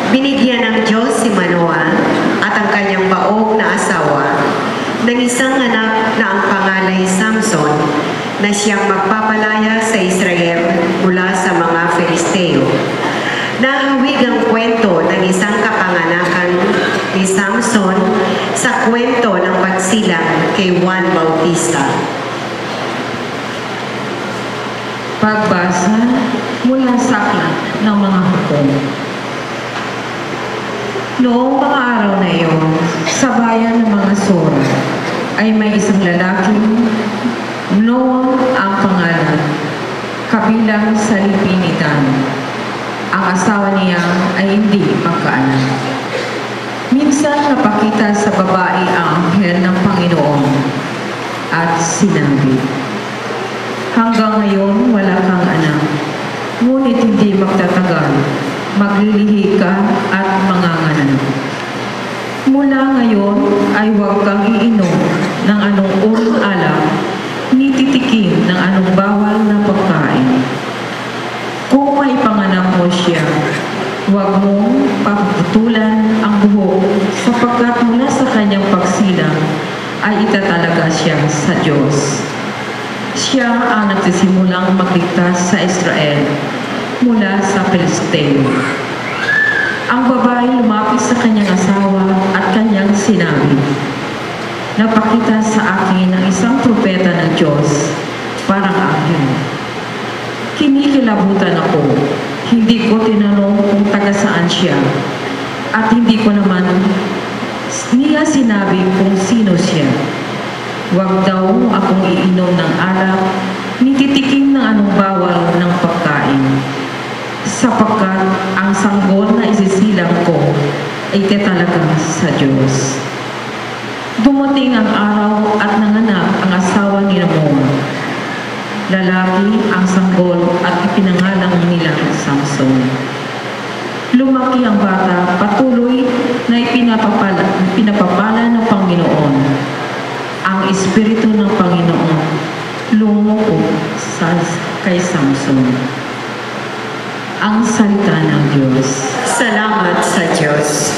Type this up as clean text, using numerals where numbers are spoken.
Binigyan ng Diyos si Manoah at ang kanyang baog na asawa ng isang anak na ang pangalay Samson na siyang magpapalaya sa Israel mula sa mga Filisteo. Nahawig ang kwento ng isang kapanganakan ni Samson sa kwento ng pagsilang kay Juan Bautista. Pagbasa mula sa aklat ng mga hukom. Noong mga araw na iyon, sa bayan ng mga Sora, ay may isang lalaking Noah ang pangalan, kabilang sa lipinitan. Ang asawa niya ay hindi magkaanak. Minsan napakita sa babae ang anghel ng Panginoon at sinabi, "Hanggang ngayon wala kang anak, ngunit hindi magtatagal, maglilihi ka at manganganak. Mula ngayon ay huwag kang iinom ng anong uring alak, ni titikim ng anong bawal na pagkain. Kung may panganak mo siya, huwag mong paputulan ang buhok, sapagkat mula sa kanyang pagsilang ay itatalaga siya sa Diyos. Siya ang nagsisimulang magligtas sa Israel mula sa Filisteo." Ang babae lumapit sa kanyang asawa at kanyang sinabi, "Napakita sa akin ang isang propeta ng Diyos, parang anghel. Kinikilabutan ako, hindi ko tinanong kung taga saan siya, at hindi ko naman niya sinabi kung sino siya. Huwag daw akong iinom ng alak, ni titikim ng anong bawal ng pagkain, sapagkat ang sanggol na isisilang ko ay tatalaga sa Diyos." Dumating ang araw at nanganak ang asawa ni Noah. Lalaki ang sanggol at ipinangalan nila Samson. Lumaki ang bata, patuloy na pinapapala ng Panginoon. Ang Espiritu ng Panginoon lumuko kay Samson. Ang salita ng Diyos. Salamat sa Diyos.